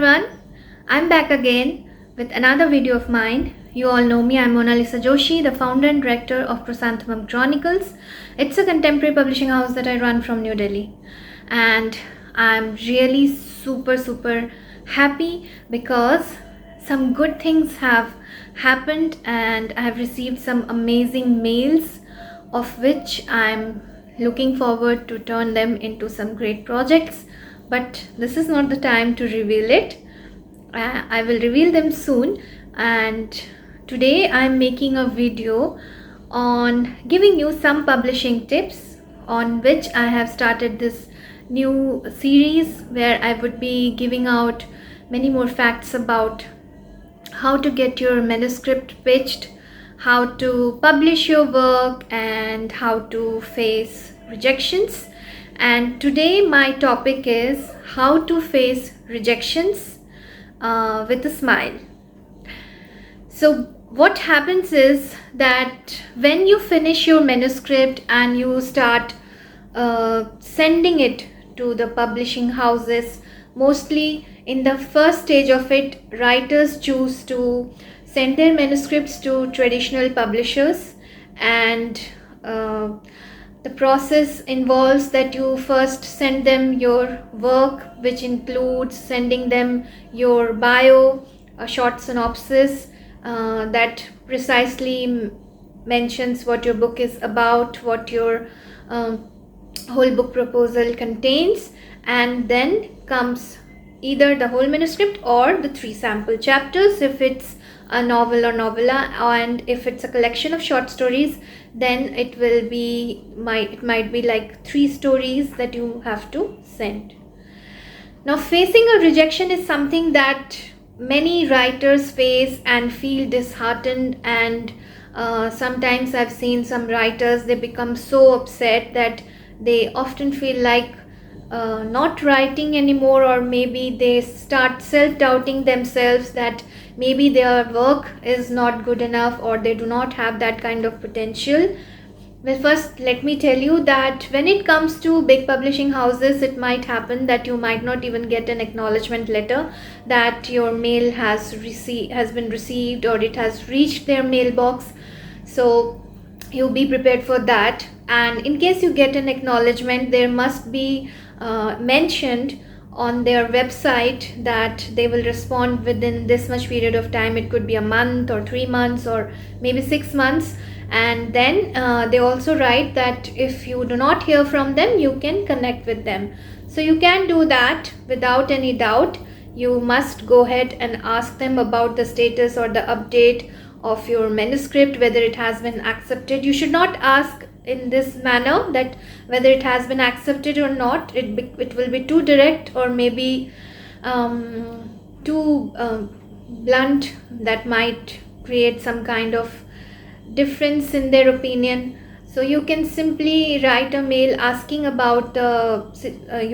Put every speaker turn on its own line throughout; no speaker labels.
everyone, I'm back again with another video of mine. You all know me, I'm Mona Lisa Joshi, the founder and director of Chrysanthemum Chronicles. It's a contemporary publishing house that I run from New Delhi, and I'm really super happy because some good things have happened and I have received some amazing mails, of which I'm looking forward to turn them into some great projects. But this is not the time to reveal it. I will reveal them soon, and today I'm making a video on giving you some publishing tips, on which I have started this new series where I would be giving out many more facts about how to get your manuscript pitched, how to publish your work, and how to face rejections. And today my topic is how to face rejections with a smile. So what happens is that when you finish your manuscript and you start sending it to the publishing houses, mostly in the first stage of it, writers choose to send their manuscripts to traditional publishers, and the process involves that you first send them your work, which includes sending them your bio, a short synopsis that precisely mentions what your book is about, what your whole book proposal contains, and then comes either the whole manuscript or the 3 sample chapters if it's a novel or novella, and if it's a collection of short stories, then it might be like 3 stories that you have to send. Now, facing a rejection is something that many writers face and feel disheartened, and sometimes I've seen some writers, they become so upset that they often feel like not writing anymore, or maybe they start self-doubting themselves that maybe their work is not good enough or they do not have that kind of potential. Well, first let me tell you that when it comes to big publishing houses, it might happen that you might not even get an acknowledgement letter that your mail has been received or it has reached their mailbox. So you be prepared for that, and in case you get an acknowledgement, there must be mentioned on their website that they will respond within this much period of time. It could be a month or 3 months or maybe 6 months, and then they also write that if you do not hear from them, you can connect with them. So you can do that without any doubt. You must go ahead and ask them about the status or the update of your manuscript, whether it has been accepted. You should not ask in this manner that whether it has been accepted or not. It will be too direct, or maybe too blunt, that might create some kind of difference in their opinion. So you can simply write a mail asking about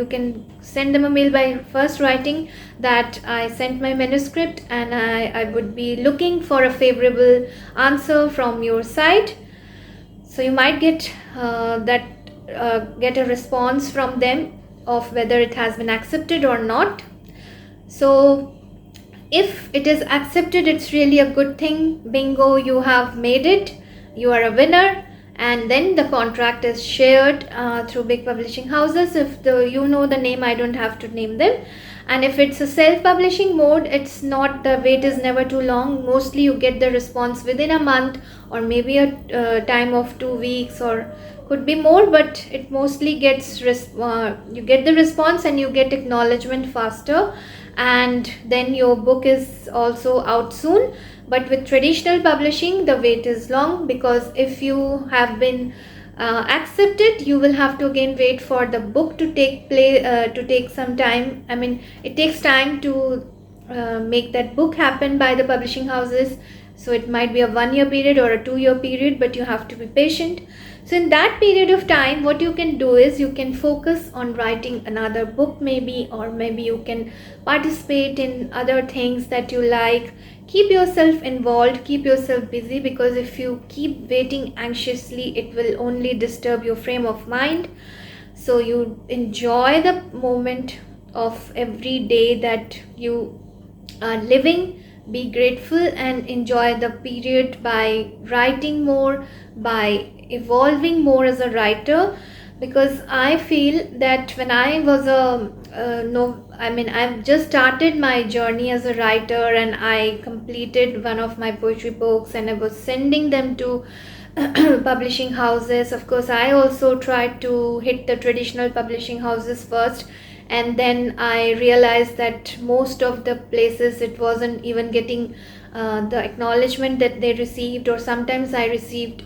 you can send them a mail by first writing that I sent my manuscript and I would be looking for a favorable answer from your side. So you might get a response from them of whether it has been accepted or not. So if it is accepted, it's really a good thing. Bingo, you have made it. You are a winner. And then the contract is shared through big publishing houses. If you know the name, I don't have to name them. And if it's a self-publishing mode, it's not, the wait is never too long. Mostly you get the response within a month, or maybe a time of 2 weeks, or could be more, but it mostly gets you get the response and you get acknowledgement faster, and then your book is also out soon. But with traditional publishing, the wait is long, because if you have been accepted, you will have to again wait for the book to take some time. I mean, it takes time to make that book happen by the publishing houses. So it might be a 1-year period or a 2-year period, but you have to be patient. So in that period of time, what you can do is you can focus on writing another book maybe, or maybe you can participate in other things that you like. Keep yourself involved, keep yourself busy, because if you keep waiting anxiously, it will only disturb your frame of mind. So you enjoy the moment of every day that you living, be grateful, and enjoy the period by writing more, by evolving more as a writer. Because I feel that when I was I've just started my journey as a writer, and I completed one of my poetry books and I was sending them to publishing houses. Of course, I also tried to hit the traditional publishing houses first, and then I realized that most of the places it wasn't even getting the acknowledgement that they received, or sometimes I received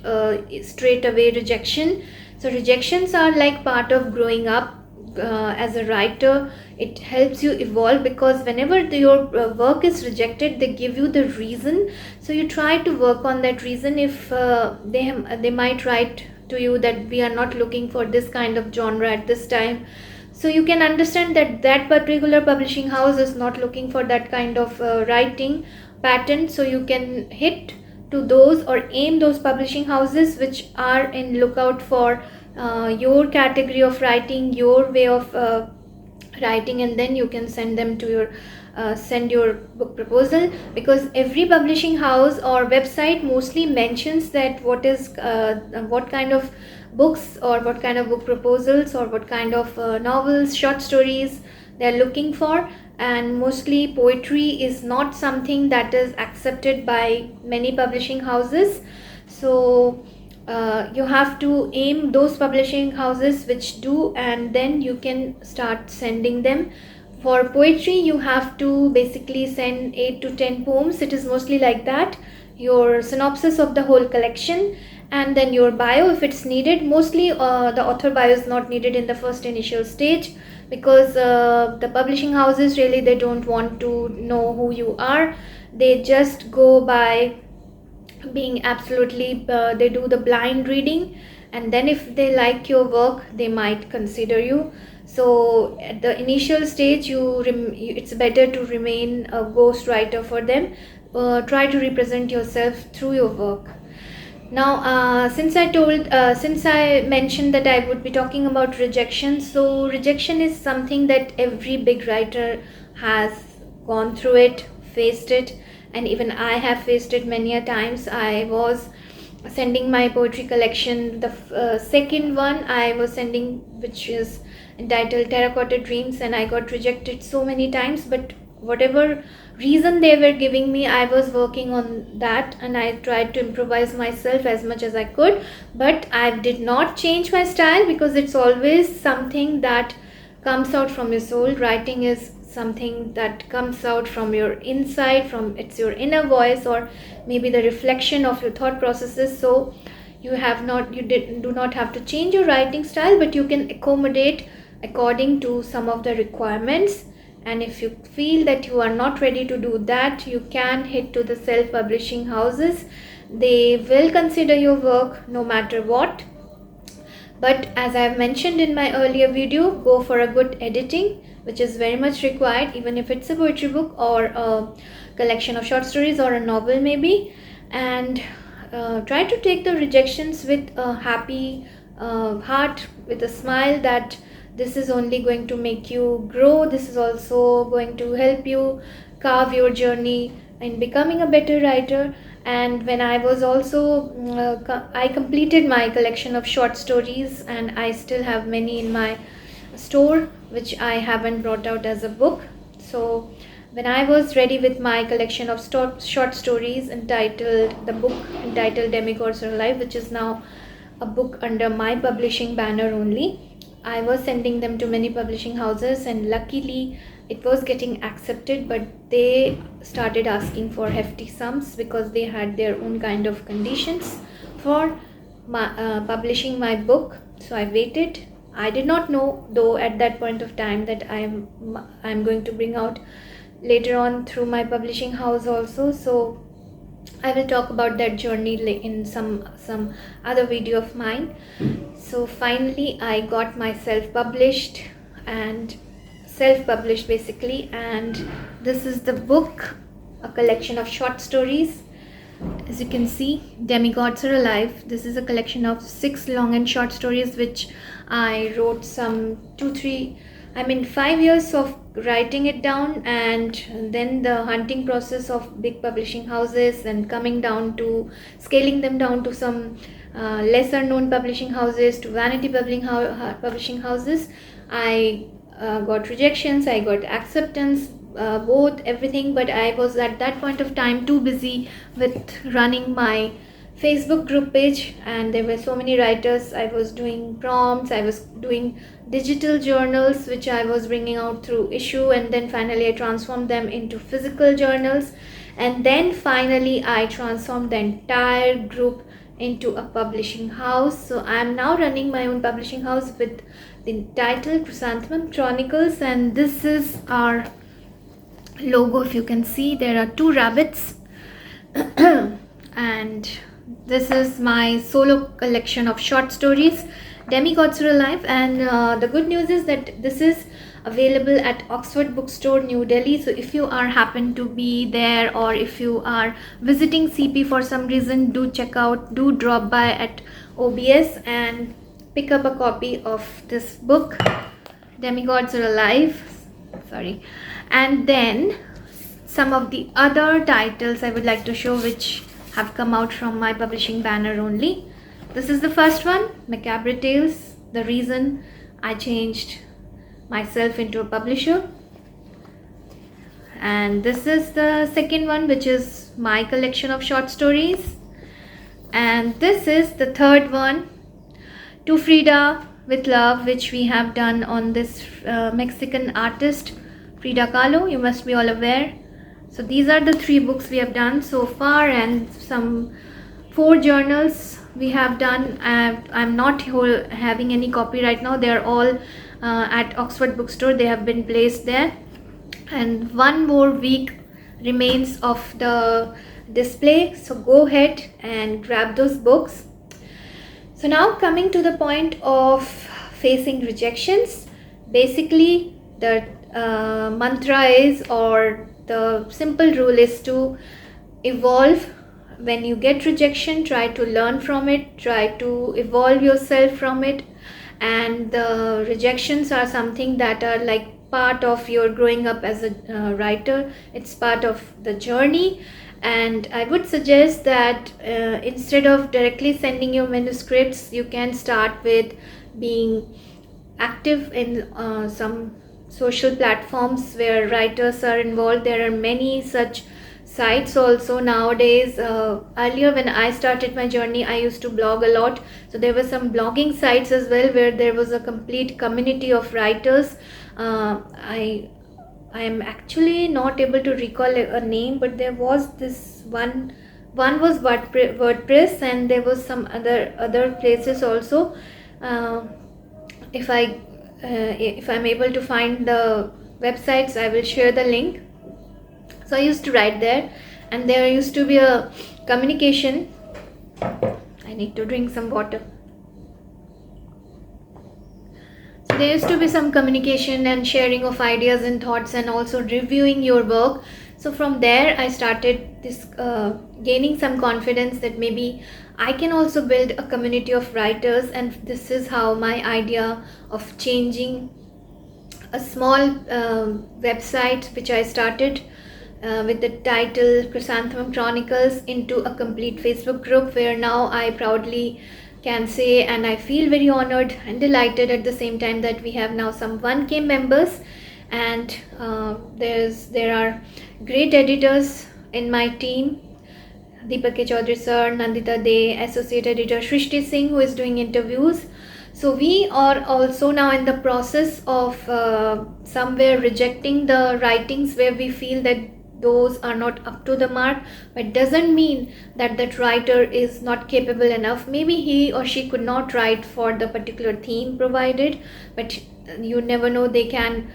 straight away rejection. So rejections are like part of growing up as a writer. It helps you evolve, because whenever your work is rejected, they give you the reason. So you try to work on that reason. If they might write to you that we are not looking for this kind of genre at this time, so you can understand that that particular publishing house is not looking for that kind of writing pattern. So you can hit to those or aim those publishing houses which are in lookout for your category of writing, your way of writing, and then you can send them to your send your book proposal. Because every publishing house or website mostly mentions that what kind of books or what kind of book proposals or what kind of novels, short stories they are looking for. And mostly poetry is not something that is accepted by many publishing houses. So you have to aim those publishing houses which do, and then you can start sending them. For poetry, you have to basically send 8 to 10 poems. It is mostly like that. Your synopsis of the whole collection, and then your bio if it's needed. Mostly the author bio is not needed in the first initial stage, because the publishing houses really, they don't want to know who you are. They just go by being absolutely they do the blind reading, and then if they like your work, they might consider you. So at the initial stage, it's better to remain a ghost writer for them. Try to represent yourself through your work. Now since I mentioned that I would be talking about rejection, so rejection is something that every big writer has gone through it, faced it, and even I have faced it many a times. I was sending my poetry collection, the second one I was sending, which is entitled Terracotta Dreams, and I got rejected so many times. But whatever reason they were giving me, I was working on that, and I tried to improvise myself as much as I could. But I did not change my style, because it's always something that comes out from your soul. Writing is something that comes out from your inside, it's your inner voice, or maybe the reflection of your thought processes. So you do not have to change your writing style, but you can accommodate according to some of the requirements. And if you feel that you are not ready to do that, you can hit to the self-publishing houses. They will consider your work no matter what. But as I have mentioned in my earlier video, go for a good editing, which is very much required, even if it's a poetry book or a collection of short stories or a novel maybe. And try to take the rejections with a happy heart, with a smile, that this is only going to make you grow. This is also going to help you carve your journey in becoming a better writer. And when I was also I completed my collection of short stories, and I still have many in my store which I haven't brought out as a book. So when I was ready with my collection of short stories, the book entitled Demigods Are Alive, which is now a book under my publishing banner only, I was sending them to many publishing houses, and luckily it was getting accepted. But they started asking for hefty sums, because they had their own kind of conditions for publishing my book. So I waited. I did not know, though, at that point of time, that I'm going to bring out later on through my publishing house also. So I will talk about that journey in some other video of mine. So finally I got myself published, and self-published basically, and this is the book, a collection of short stories. As you can see, Demigods Are Alive. This is a collection of 6 long and short stories which I wrote some 2-3 5 years of writing it down, and then the hunting process of big publishing houses and coming down to scaling them down to some lesser known publishing houses, to vanity publishing houses. I got rejections, I got acceptance, both, everything, but I was at that point of time too busy with running my Facebook group page, and there were so many writers. I was doing prompts, I was doing digital journals which I was bringing out through issue, and then finally I transformed them into physical journals, and then finally I transformed the entire group into a publishing house. So I am now running my own publishing house with the title Chrysanthemum Chronicles, and this is our logo. If you can see, there are two rabbits and this is my solo collection of short stories, Demigods Are Alive, and the good news is that this is available at Oxford Bookstore, New Delhi. So if you are happen to be there, or if you are visiting CP for some reason, do drop by at OBS and pick up a copy of this book, Demigods Are Alive. And then some of the other titles I would like to show, which have come out from my publishing banner only. This is the first one, Macabre Tales, the reason I changed myself into a publisher. And this is the second one, which is my collection of short stories. And this is the third one, To Frida with Love, which we have done on this Mexican artist Frida Kahlo. You must be all aware. So these are the 3 books we have done so far, and some 4 journals we have done. I'm not having any copy right now. They are all at Oxford Bookstore. They have been placed there, and 1 more week remains of the display. So go ahead and grab those books. So now coming to the point of facing rejections, basically the mantra is, or the simple rule is, to evolve. When you get rejection, try to learn from it, try to evolve yourself from it, and the rejections are something that are like part of your growing up as a writer. It's part of the journey, and I would suggest that instead of directly sending your manuscripts, you can start with being active in some social platforms where writers are involved. There are many such sites also nowadays. Earlier when I started my journey, I used to blog a lot, so there were some blogging sites as well where there was a complete community of writers. I am actually not able to recall a name, but there was this one was WordPress, and there was some other places also. If I'm able to find the websites, I will share the link. So I used to write there, and there used to be a communication. I need to drink some water. So there used to be some communication and sharing of ideas and thoughts, and also reviewing your work. So from there I started this gaining some confidence that maybe I can also build a community of writers, and this is how my idea of changing a small website which I started with the title Chrysanthemum Chronicles into a complete Facebook group, where now I proudly can say, and I feel very honored and delighted at the same time, that we have now some 1K members, and there are great editors in my team. Deepak K. Chaudhary sir, Nandita De, associate editor Shrishti Singh, who is doing interviews. So we are also now in the process of somewhere rejecting the writings where we feel that those are not up to the mark, but doesn't mean that that writer is not capable enough. Maybe he or she could not write for the particular theme provided, but you never know, they can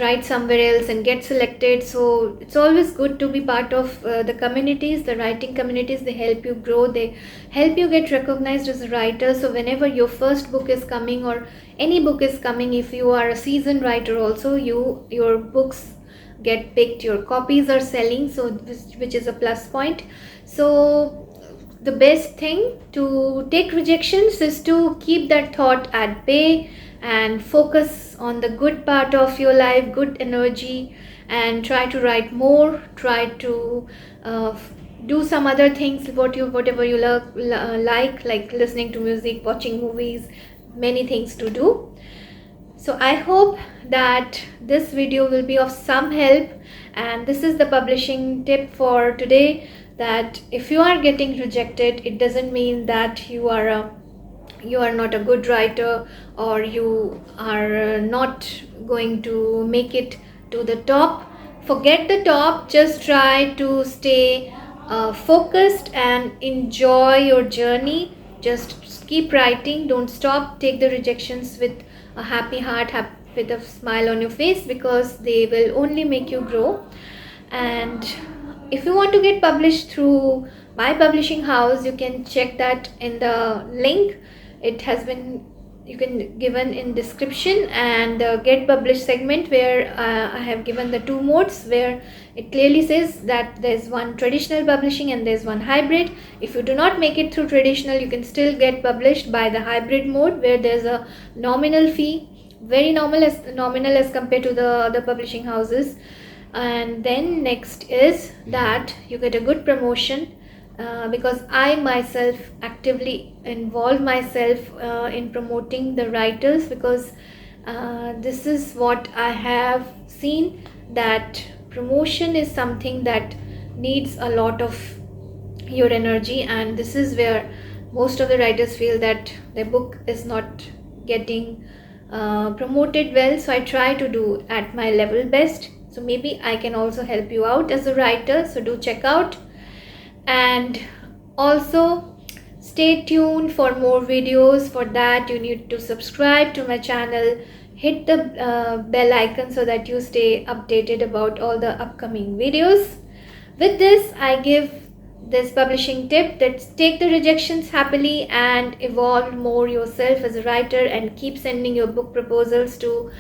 write somewhere else and get selected. So it's always good to be part of the communities, the writing communities. They help you grow, they help you get recognized as a writer. So whenever your first book is coming, or any book is coming, if you are a seasoned writer also, your books get picked, your copies are selling, so which is a plus point. So the best thing to take rejections is to keep that thought at bay and focus on the good part of your life, good energy, and try to write more, try to do some other things, whatever you like listening to music, watching movies, many things to do. So I hope that this video will be of some help, and this is the publishing tip for today, that if you are getting rejected, it doesn't mean that you are not a good writer, or you are not going to make it to the top. Forget the top, just try to stay focused and enjoy your journey. Just keep writing, don't stop. Take the rejections with a happy heart, with a smile on your face, because they will only make you grow. And if you want to get published through my publishing house, you can check that in the link. It has been given in description, and the get published segment, where I have given the two modes, where it clearly says that there's one traditional publishing and there's one hybrid. If you do not make it through traditional, you can still get published by the hybrid mode, where there's a nominal fee, very nominal as compared to the other publishing houses. And then next is that you get a good promotion, because I myself actively involve myself in promoting the writers, because this is what I have seen, that promotion is something that needs a lot of your energy, and this is where most of the writers feel that their book is not getting promoted well. So I try to do at my level best. So maybe I can also help you out as a writer, so do check out. And also stay tuned for more videos. For that, you need to subscribe to my channel, hit the bell icon, so that you stay updated about all the upcoming videos. With this, I give this publishing tip, that take the rejections happily and evolve more yourself as a writer, and keep sending your book proposals to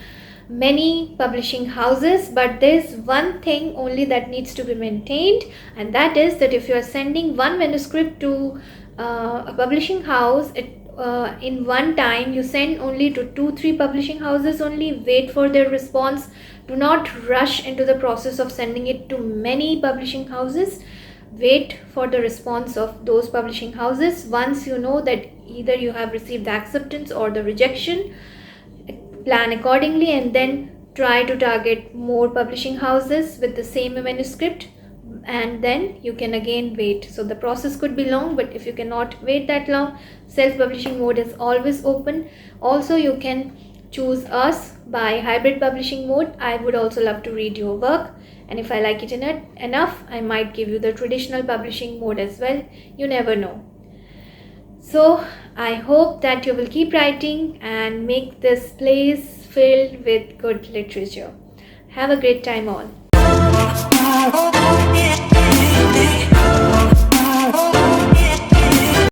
many publishing houses. But there's one thing only that needs to be maintained, and that is that if you are sending one manuscript to a publishing house, in one time you send only to 2-3 publishing houses only. Wait for their response. Do not rush into the process of sending it to many publishing houses. Wait for the response of those publishing houses. Once you know that either you have received the acceptance or the rejection, plan accordingly, and then try to target more publishing houses with the same manuscript, and then you can again wait. So the process could be long, but if you cannot wait that long, self-publishing mode is always open. Also, you can choose us by hybrid publishing mode. I would also love to read your work, and if I like it enough, I might give you the traditional publishing mode as well. You never know. So I hope that you will keep writing and make this place filled with good literature. Have a great time all.